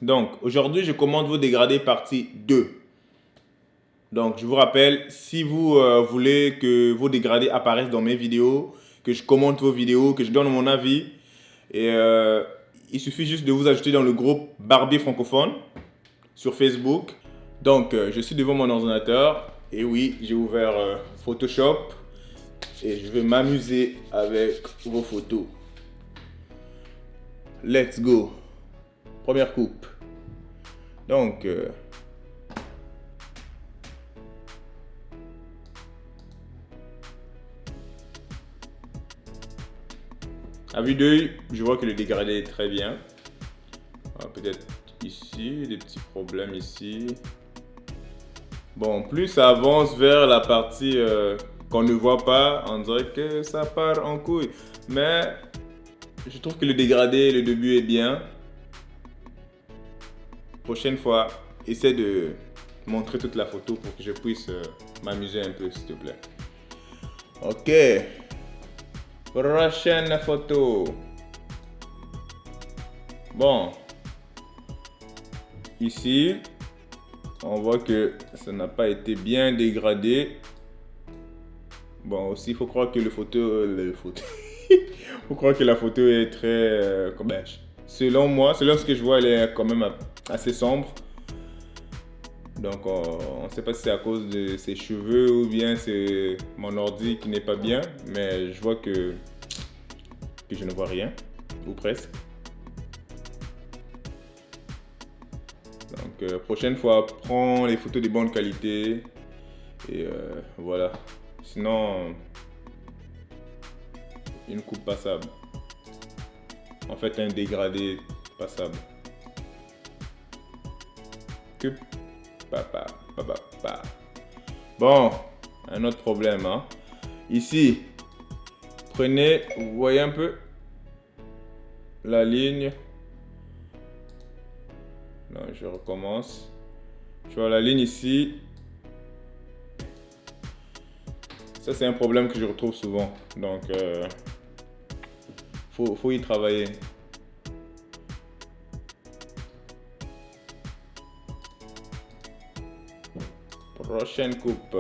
Donc, aujourd'hui, je commente vos dégradés partie 2. Donc, je vous rappelle, si vous voulez que vos dégradés apparaissent dans mes vidéos, que je commente vos vidéos, que je donne mon avis, et il suffit juste de vous ajouter dans le groupe Barbier francophone sur Facebook. Donc, je suis devant mon ordinateur, et oui, j'ai ouvert Photoshop, et je vais m'amuser avec vos photos. Let's go. Première coupe. Donc, à vue d'œil, je vois que le dégradé est très bien. Peut-être ici, des petits problèmes ici. Bon, plus ça avance vers la partie qu'on ne voit pas, on dirait que ça part en couille. Mais je trouve que le dégradé, le début est bien. Prochaine fois, essaie de montrer toute la photo pour que je puisse m'amuser un peu, s'il te plaît. Ok. Prochaine photo. Bon. Ici, on voit que ça n'a pas été bien dégradé. Bon, aussi, il faut croire que faut croire que la photo est très... selon moi, selon ce que je vois, elle est quand même assez sombre. Donc, on ne sait pas si c'est à cause de ses cheveux ou bien c'est mon ordi qui n'est pas bien. Mais je vois que je ne vois rien, ou presque. Donc, prochaine fois, prends les photos de bonne qualité. Et voilà. Sinon, une coupe passable. En fait, un dégradé passable. Que papa. Bon, un autre problème. Hein. Ici, prenez, vous voyez un peu la ligne. Non, je recommence. Je vois la ligne ici. Ça, c'est un problème que je retrouve souvent. Donc, faut y travailler. Prochaine coupe.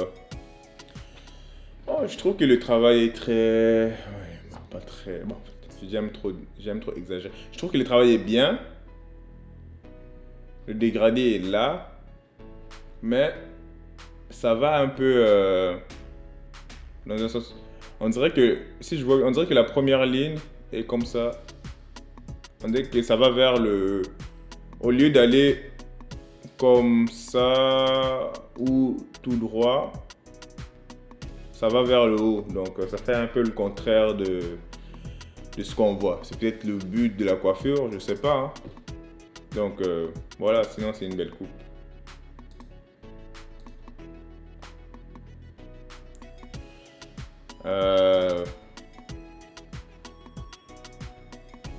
Oh, je trouve que le travail est très... Ouais, pas très... Bon, j'aime trop exagérer. Je trouve que le travail est bien. Le dégradé est là. Mais ça va un peu... dans un sens... On dirait que... Si je vois... On dirait que la première ligne est comme ça. On dirait que ça va vers le... Au lieu d'aller comme ça ou tout droit, ça va vers le haut. Donc ça fait un peu le contraire de ce qu'on voit. C'est peut-être le but de la coiffure, je sais pas. Hein. Donc voilà, sinon c'est une belle coupe.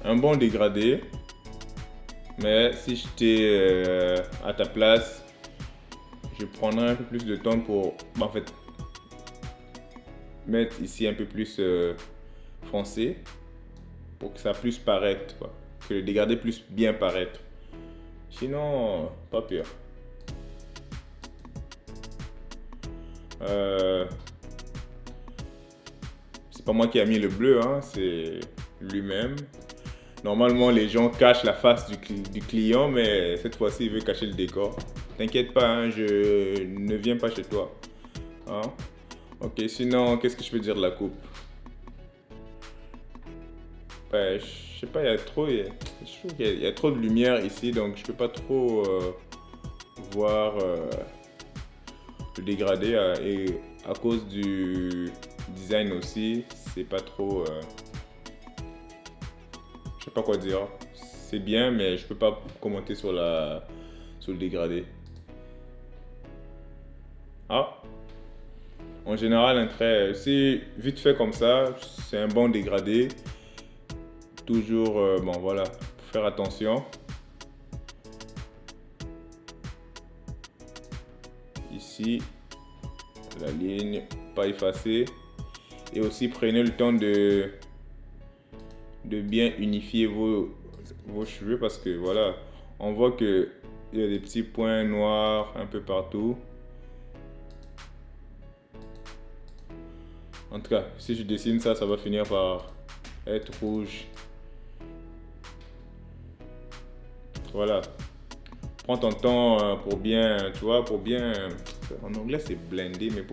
Un bon dégradé. Mais si j'étais à ta place, je prendrais un peu plus de temps pour, en fait, mettre ici un peu plus foncé pour que ça puisse paraître, quoi. Que le dégradé puisse bien paraître. Sinon, pas pire. C'est pas moi qui a mis le bleu, hein, c'est lui-même. Normalement, les gens cachent la face du client, mais cette fois-ci, il veut cacher le décor. T'inquiète pas, hein, je ne viens pas chez toi. Hein? Ok, sinon, qu'est-ce que je peux dire de la coupe? Je sais pas, je trouve qu'il y a trop de lumière ici, donc je peux pas trop voir le dégradé. Et à cause du design aussi, c'est pas trop... je sais pas quoi dire. C'est bien, mais je peux pas commenter sur le dégradé. Ah! En général, un trait, si vite fait comme ça, c'est un bon dégradé. Toujours, bon voilà, faut faire attention. Ici, la ligne, pas effacée. Et aussi, prenez le temps de bien unifier vos cheveux parce que voilà, on voit que il y a des petits points noirs un peu partout. En tout cas, si je dessine ça, ça va finir par être rouge. Voilà. Prends ton temps pour bien, tu vois, pour bien... En anglais, c'est blender, mais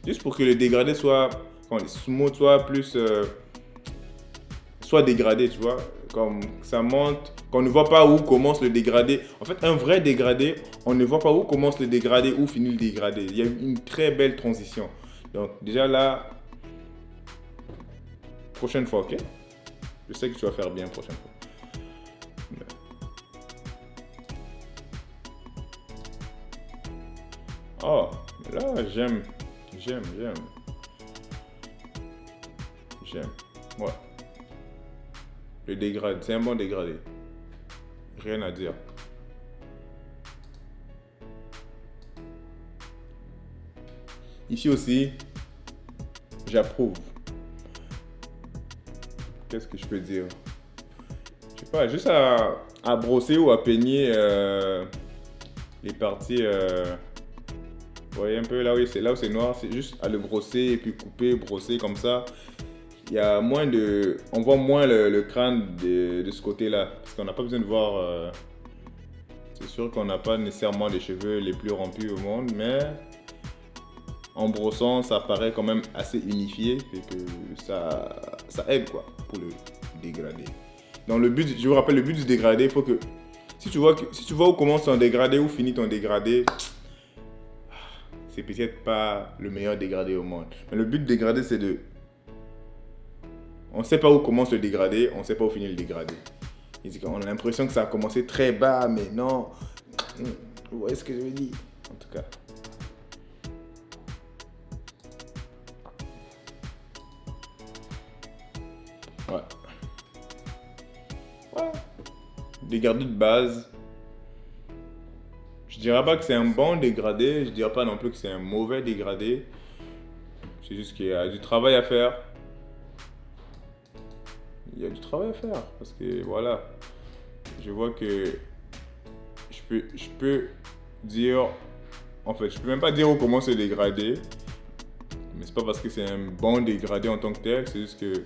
juste pour que le dégradé soit... Quand les smooth soit plus... soit dégradé, tu vois. Comme ça monte, qu'on ne voit pas où commence le dégradé. En fait, un vrai dégradé, on ne voit pas où commence le dégradé, où finit le dégradé. Il y a une très belle transition. Donc déjà là... Prochaine fois, ok? Je sais que tu vas faire bien prochaine fois. Oh, là, j'aime. Ouais. Le dégradé, c'est un bon dégradé. Rien à dire. Ici aussi, j'approuve. Qu'est-ce que je peux dire? Je sais pas, juste à brosser ou à peigner les parties. Vous voyez un peu là où c'est noir, c'est juste à le brosser et puis couper, brosser comme ça. Il y a moins de... On voit moins le crâne de ce côté-là. Parce qu'on n'a pas besoin de voir... c'est sûr qu'on n'a pas nécessairement les cheveux les plus rompus au monde, mais en brossant, ça paraît quand même assez unifié. Et que ça aide quoi, pour le dégradé. Dans le but, je vous rappelle, le but du dégradé, il faut que... Si tu vois où commence ton dégradé, où finit ton dégradé... C'est peut-être pas le meilleur dégradé au monde. Mais le but du dégradé, c'est de... On ne sait pas où commence le dégradé, on ne sait pas où finit le dégradé. On a l'impression que ça a commencé très bas, mais non. Vous voyez ce que je veux dire? En tout cas. Ouais. Ouais. Dégradé de base. Je dirais pas que c'est un bon dégradé, je dirais pas non plus que c'est un mauvais dégradé. C'est juste qu'il y a du travail à faire. Il y a du travail à faire parce que voilà, je vois que je peux dire, en fait, je peux même pas dire où commence le dégradé, mais c'est pas parce que c'est un bon dégradé en tant que tel, c'est juste que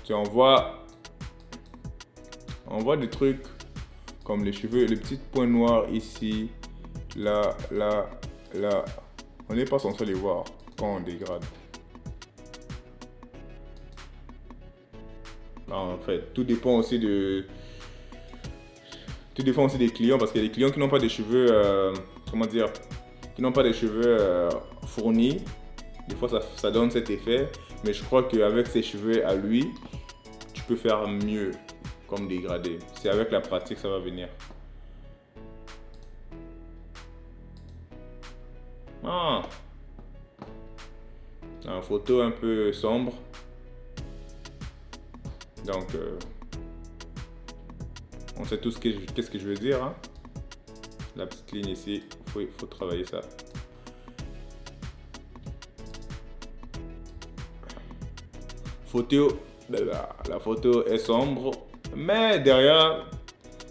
tu envoies des trucs comme les cheveux, les petits points noirs ici, là, là, là. On n'est pas censé les voir quand on dégrade. En fait, tout dépend aussi des clients parce qu'il y a des clients qui n'ont pas des cheveux, comment dire, qui n'ont pas des cheveux fournis. Des fois, ça donne cet effet, mais je crois qu'avec ses cheveux à lui, tu peux faire mieux comme dégradé. C'est avec la pratique ça va venir. Ah, une photo un peu sombre. Donc, on sait tous qu'est-ce que je veux dire. Hein? La petite ligne ici, il faut travailler ça. La photo est sombre, mais derrière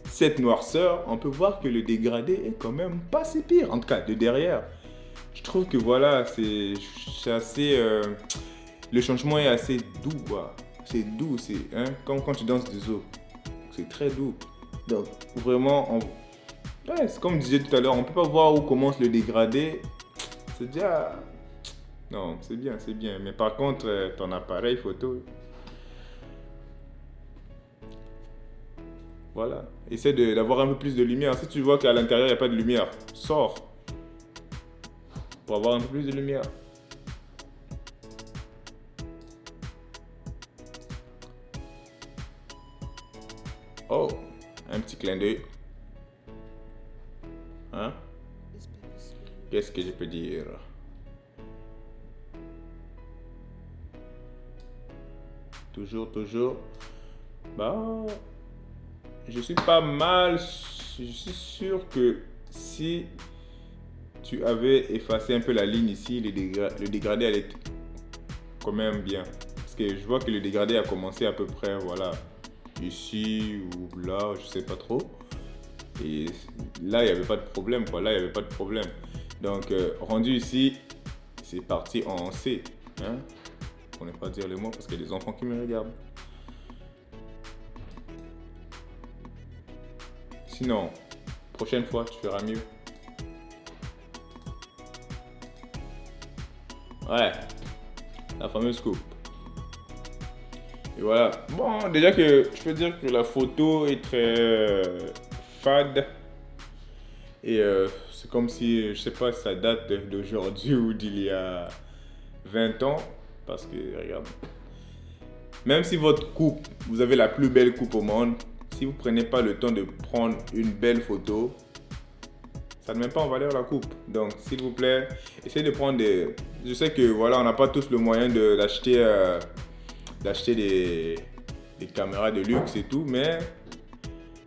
cette noirceur, on peut voir que le dégradé est quand même pas si pire. En tout cas, de derrière. Je trouve que voilà, c'est assez... le changement est assez doux, quoi. C'est doux, c'est comme quand tu danses des eaux. C'est très doux. Donc, vraiment, ouais, c'est comme je disais tout à l'heure, on peut pas voir où commence le dégradé. C'est déjà... Non, c'est bien, c'est bien. Mais par contre, ton appareil photo... Voilà. Essaie d'avoir un peu plus de lumière. Si tu vois qu'à l'intérieur, il n'y a pas de lumière, sors. Pour avoir un peu plus de lumière. Oh, un petit clin d'œil. Hein? Qu'est-ce que je peux dire? Toujours. Bah, je suis pas mal. Je suis sûr que si tu avais effacé un peu la ligne ici, le dégradé allait être quand même bien. Parce que je vois que le dégradé a commencé à peu près, voilà, ici ou là, je sais pas trop. Et là, il n'y avait pas de problème, quoi. Là, il n'y avait pas de problème. Donc, rendu ici, c'est parti en C. Hein? On n'est pas dire les mots parce qu'il y a des enfants qui me regardent. Sinon, prochaine fois, tu feras mieux. Ouais, la fameuse coupe. Et voilà. Bon, déjà que je peux dire que la photo est très fade. Et c'est comme si, je sais pas si ça date d'aujourd'hui ou d'il y a 20 ans. Parce que, regarde, même si votre coupe, vous avez la plus belle coupe au monde, si vous prenez pas le temps de prendre une belle photo, ça ne met pas en valeur la coupe. Donc, s'il vous plaît, essayez de prendre des... Je sais que, voilà, on n'a pas tous le moyen d'acheter des caméras de luxe et tout, mais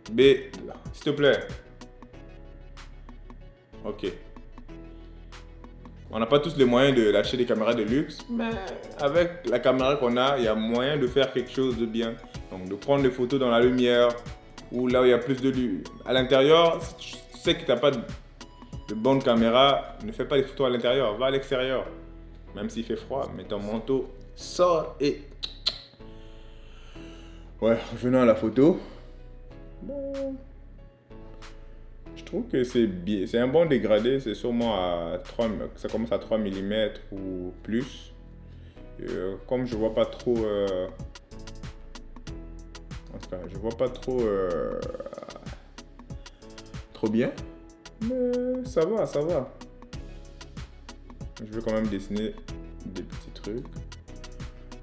s'il te plaît. Ok. On n'a pas tous les moyens d'acheter des caméras de luxe, mais avec la caméra qu'on a, il y a moyen de faire quelque chose de bien. Donc, de prendre des photos dans la lumière, ou là où il y a plus de lumière. À l'intérieur, si tu sais que tu n'as pas de bonne caméra, ne fais pas des photos à l'intérieur, va à l'extérieur. Même s'il fait froid, mets ton manteau, sors et... Ouais, revenons à la photo. Bon, je trouve que c'est bien, c'est un bon dégradé, c'est sûrement à 3, ça commence à 3 mm ou plus. Comme je vois pas trop, en tout cas, je vois pas trop, trop bien, mais ça va, ça va. Je vais quand même dessiner des petits trucs.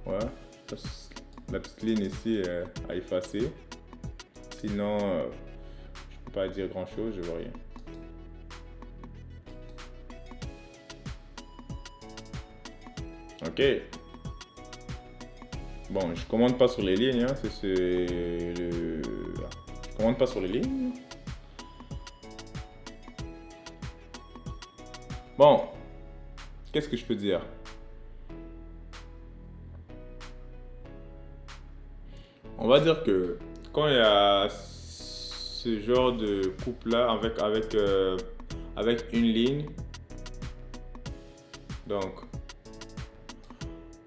Ouais, la petite ligne ici à effacer. Sinon, je peux pas dire grand chose, je vois rien. Ok. Bon, je commande pas sur les lignes, hein. Je commande pas sur les lignes. Bon, qu'est-ce que je peux dire? On va dire que quand il y a ce genre de coupe-là avec une ligne, donc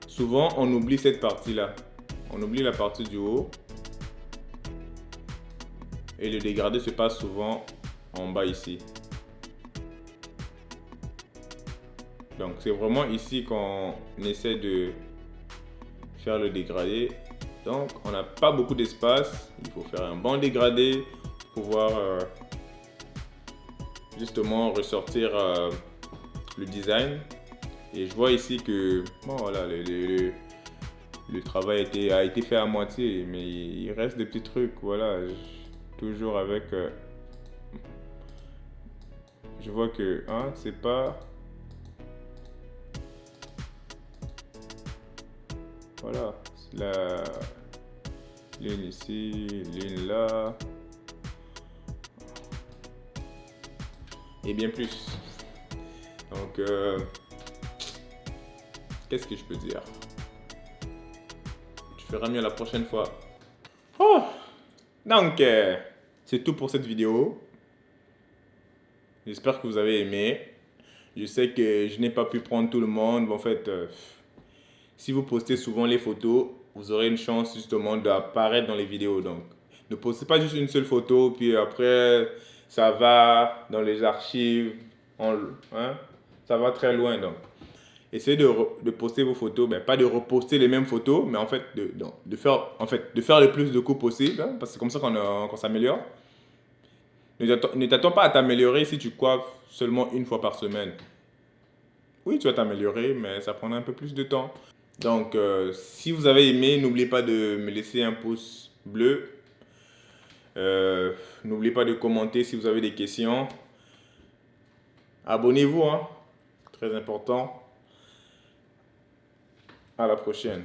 souvent on oublie cette partie-là. On oublie la partie du haut et le dégradé se passe souvent en bas ici. Donc c'est vraiment ici qu'on essaie de faire le dégradé. Donc on n'a pas beaucoup d'espace, il faut faire un bon dégradé pour pouvoir justement ressortir le design. Et je vois ici que bon, voilà, le travail a été fait à moitié, mais il reste des petits trucs, voilà, toujours avec... je vois que hein, c'est pas... Voilà, la ligne ici, ligne là, et bien plus. Donc, qu'est-ce que je peux dire? Tu feras mieux la prochaine fois. Oh! Donc, c'est tout pour cette vidéo. J'espère que vous avez aimé. Je sais que je n'ai pas pu prendre tout le monde. En fait, si vous postez souvent les photos, vous aurez une chance justement d'apparaître dans les vidéos. Donc, ne postez pas juste une seule photo, puis après, ça va dans les archives. Hein, ça va très loin. Donc, essayez de poster vos photos. Ben, pas de reposter les mêmes photos, mais en fait, de faire le plus de coups possible. Hein, parce que c'est comme ça qu'on s'améliore. Ne t'attends pas à t'améliorer si tu coiffes seulement une fois par semaine. Oui, tu vas t'améliorer, mais ça prendra un peu plus de temps. Donc, si vous avez aimé, n'oubliez pas de me laisser un pouce bleu. N'oubliez pas de commenter si vous avez des questions. Abonnez-vous, hein, très important. À la prochaine.